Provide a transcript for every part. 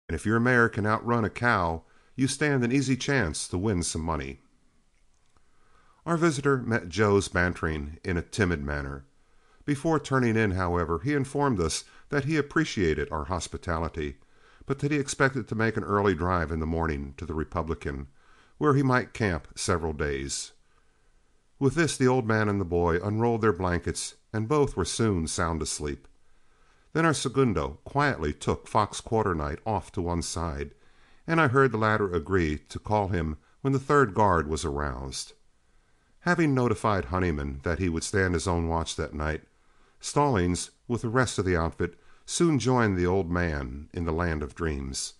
and if your mare can outrun a cow, you stand an easy chance to win some money." Our visitor met Joe's bantering in a timid manner. Before turning in, however, he informed us that he appreciated our hospitality, but that he expected to make an early drive in the morning to the Republican, where he might camp several days. With this, the old man and the boy unrolled their blankets, and both were soon sound asleep. Then our segundo quietly took Fox Quarternight off to one side, and I heard the latter agree to call him when the third guard was aroused. Having notified Honeyman that he would stand his own watch that night, Stallings, with the rest of the outfit, soon joined the old man in the land of dreams.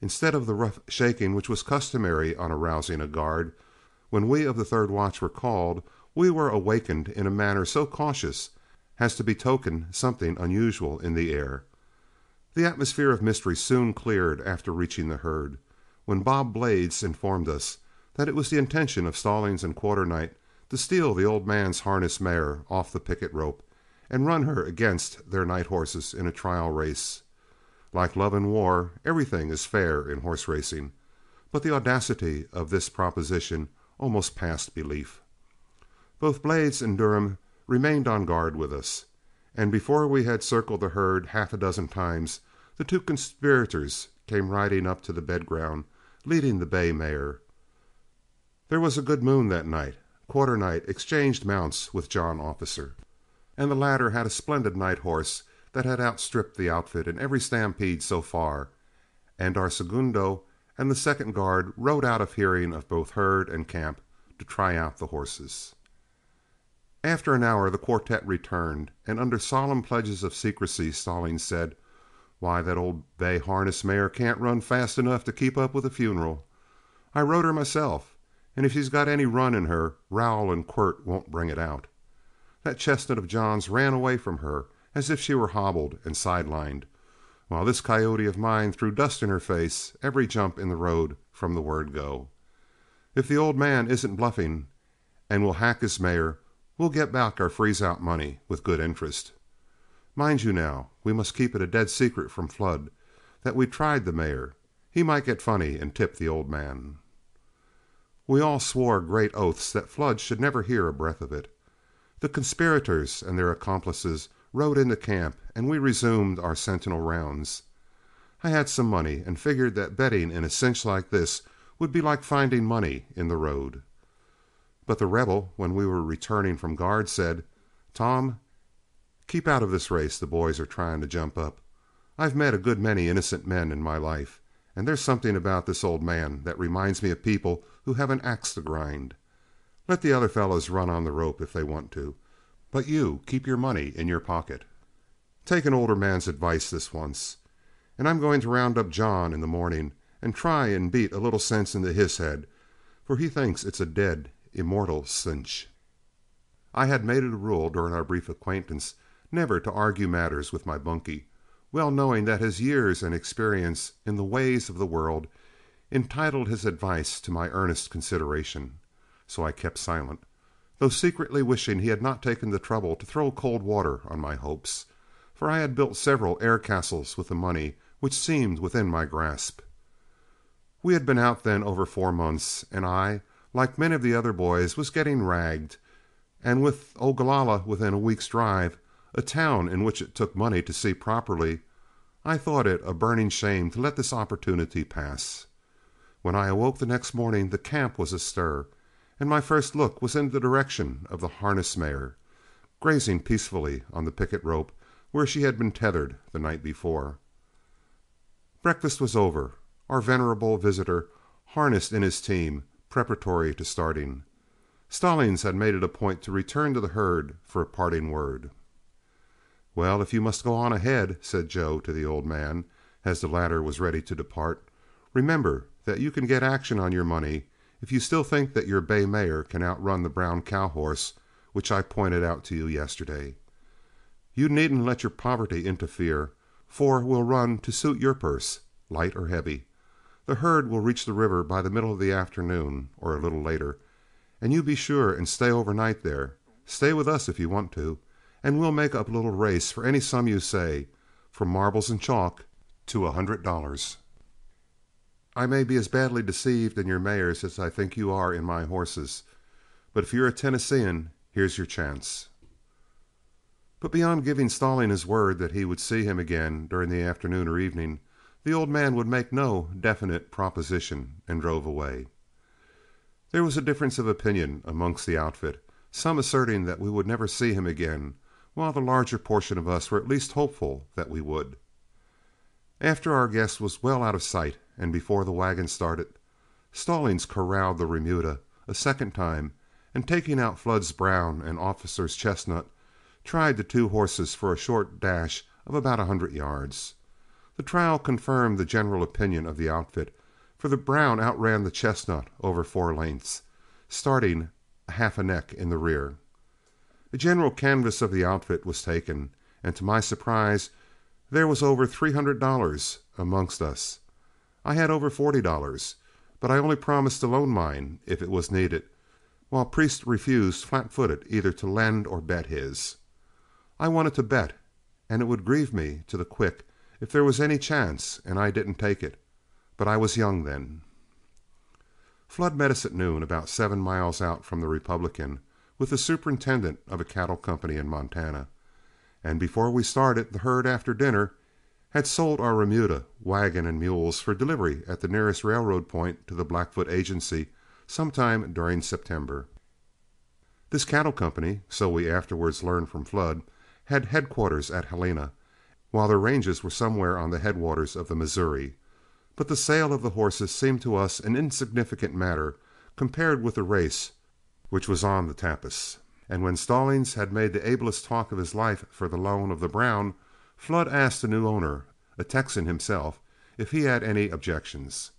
Instead of the rough shaking which was customary on arousing a guard, when we of the third watch were called, we were awakened in a manner so cautious as to betoken something unusual in the air. The atmosphere of mystery soon cleared after reaching the herd, when Bob Blades informed us that it was the intention of Stallings and Quarternight to steal the old man's harness mare off the picket rope and run her against their night horses in a trial race. Like love and war, everything is fair in horse racing, but the audacity of this proposition almost passed belief. Both Blades and Durham remained on guard with us, and before we had circled the herd half a dozen times, the two conspirators came riding up to the bed ground, leading the bay mare. There was a good moon that night. Quarternight exchanged mounts with John Officer, and the latter had a splendid night horse that had outstripped the outfit in every stampede so far, and our segundo and the second guard rode out of hearing of both herd and camp to try out the horses. After an hour the quartet returned, and under solemn pledges of secrecy Stallings said, "Why, that old bay harness mare can't run fast enough to keep up with a funeral. I rode her myself, and if she's got any run in her, Rowell and Quirt won't bring it out. That chestnut of John's ran away from her as if she were hobbled and sidelined, while this coyote of mine threw dust in her face every jump in the road from the word go. If the old man isn't bluffing and will hack his mare, we'll get back our freeze-out money with good interest. Mind you now, we must keep it a dead secret from Flood that we tried the mare. He might get funny and tip the old man." We all swore great oaths that Flood should never hear a breath of it. The conspirators and their accomplices rode into camp, and we resumed our sentinel rounds. I had some money, and figured that betting in a cinch like this would be like finding money in the road. But The Rebel, when we were returning from guard, said, "Tom, keep out of this race the boys are trying to jump up. I've met a good many innocent men in my life, and there's something about this old man that reminds me of people who have an axe to grind. Let the other fellows run on the rope if they want to, but you keep your money in your pocket. Take an older man's advice this once. And I'm going to round up John in the morning and try and beat a little sense into his head, for he thinks it's a dead, immortal cinch." I had made it a rule during our brief acquaintance never to argue matters with my bunkie, well knowing that his years and experience in the ways of the world entitled his advice to my earnest consideration. So I kept silent, though secretly wishing he had not taken the trouble to throw cold water on my hopes, for I had built several air castles with the money which seemed within my grasp. We had been out then over 4 months, and I, like many of the other boys, was getting ragged, and with Ogallala within a week's drive, a town in which it took money to see properly, I thought it a burning shame to let this opportunity pass. When I awoke the next morning, the camp was astir, and my first look was in the direction of the harness mare, grazing peacefully on the picket rope where she had been tethered the night before. Breakfast was over. Our venerable visitor harnessed in his team, preparatory to starting. Stallings had made it a point to return to the herd for a parting word. "Well, if you must go on ahead," said Joe to the old man, as the latter was ready to depart, "remember that you can get action on your money if you still think that your bay mare can outrun the brown cow horse which I pointed out to you yesterday. You needn't let your poverty interfere, for we'll run to suit your purse, light or heavy. The herd will reach the river by the middle of the afternoon, or a little later, and you be sure and stay overnight there. Stay with us if you want to, and we'll make up a little race for any sum you say, from marbles and chalk to $100. I may be as badly deceived in your mares as I think you are in my horses, but if you're a Tennessean, here's your chance." But beyond giving Stallings his word that he would see him again during the afternoon or evening, the old man would make no definite proposition, and drove away. There was a difference of opinion amongst the outfit, some asserting that we would never see him again, while the larger portion of us were at least hopeful that we would. After our guest was well out of sight, and before the wagon started, Stallings corralled the remuda a second time, and taking out Flood's brown and Officer's chestnut, tried the two horses for a short dash of about 100 yards. The trial confirmed the general opinion of the outfit, for the brown outran the chestnut over 4 lengths, starting half a neck in the rear. A general canvass of the outfit was taken, and to my surprise there was over $300 amongst us. I had over $40, but I only promised to loan mine if it was needed, while Priest refused flat-footed either to lend or bet his. I wanted to bet, and it would grieve me to the quick if there was any chance and I didn't take it, but I was young then. Flood met us at noon, about 7 miles out from the Republican, with the superintendent of a cattle company in Montana, and before we started the herd after dinner, had sold our remuda, wagon, and mules for delivery at the nearest railroad point to the Blackfoot Agency sometime during September. This cattle company, so we afterwards learned from Flood, had headquarters at Helena, while their ranges were somewhere on the headwaters of the Missouri. But the sale of the horses seemed to us an insignificant matter compared with the race which was on the tapis. And when Stallings had made the ablest talk of his life for the loan of the brown, Flood asked the new owner, a Texan himself, if he had any objections.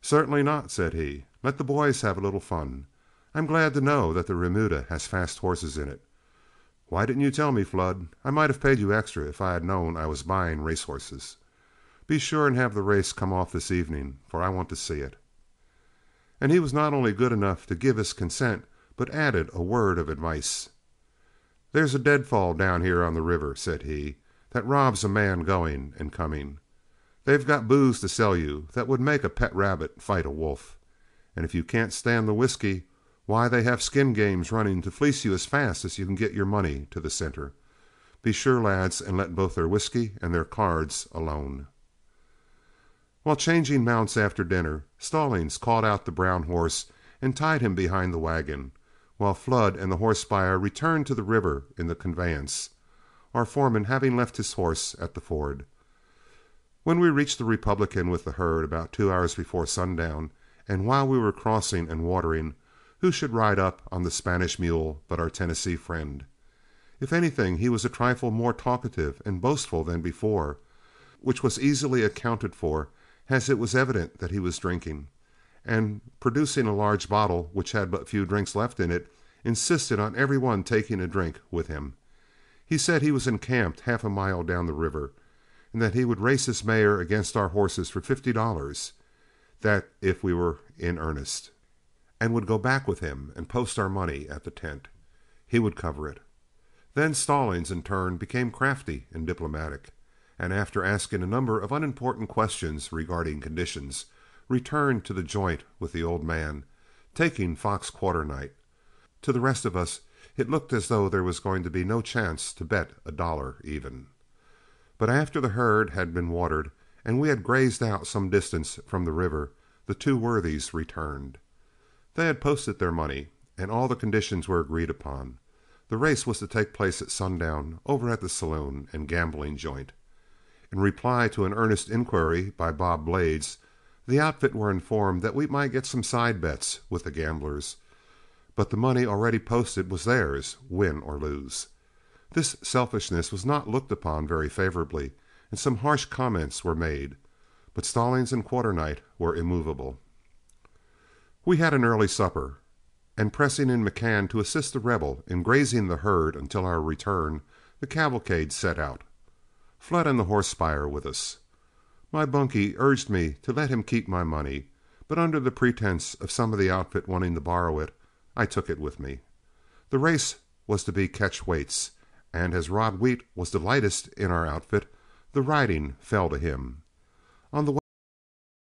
"Certainly not," said he. "Let the boys have a little fun. I'm glad to know that the remuda has fast horses in it. Why didn't you tell me, Flood? I might have paid you extra if I had known I was buying racehorses. Be sure and have the race come off this evening, for I want to see it." And he was not only good enough to give his consent, but added a word of advice. "There's a deadfall down here on the river," said he, "that robs a man going and coming. They've got booze to sell you that would make a pet rabbit fight a wolf. And if you can't stand the whiskey, why, they have skin games running to fleece you as fast as you can get your money to the center. Be sure, lads, and let both their whiskey and their cards alone." While changing mounts after dinner, Stallings called out the brown horse and tied him behind the wagon, while Flood and the horse buyer returned to the river in the conveyance, our foreman having left his horse at the ford. When we reached the Republican with the herd about 2 hours before sundown, and while we were crossing and watering, who should ride up on the Spanish mule but our Tennessee friend? If anything, he was a trifle more talkative and boastful than before, which was easily accounted for, as it was evident that he was drinking, and producing a large bottle which had but few drinks left in it, insisted on every one taking a drink with him. He said he was encamped half a mile down the river, and that he would race his mare against our horses for $50, that if we were in earnest, and would go back with him and post our money at the tent. He would cover it. Then Stallings, in turn, became crafty and diplomatic, and after asking a number of unimportant questions regarding conditions, returned to the joint with the old man, taking Fox Quarternight. To the rest of us, it looked as though there was going to be no chance to bet $1 even. But after the herd had been watered, and we had grazed out some distance from the river, the two worthies returned. They had posted their money, and all the conditions were agreed upon. The race was to take place at sundown over at the saloon and gambling joint. In reply to an earnest inquiry by Bob Blades, the outfit were informed that we might get some side bets with the gamblers, but the money already posted was theirs, win or lose. This selfishness was not looked upon very favorably, and some harsh comments were made, but Stallings and Quarternight were immovable. We had an early supper, and pressing in McCann to assist The Rebel in grazing the herd until our return, the cavalcade set out. Flood and the horse buyer with us. My bunkie urged me to let him keep my money, but under the pretense of some of the outfit wanting to borrow it, I took it with me. The race was to be catch weights, and as Rod Wheat was the lightest in our outfit, the riding fell to him. On the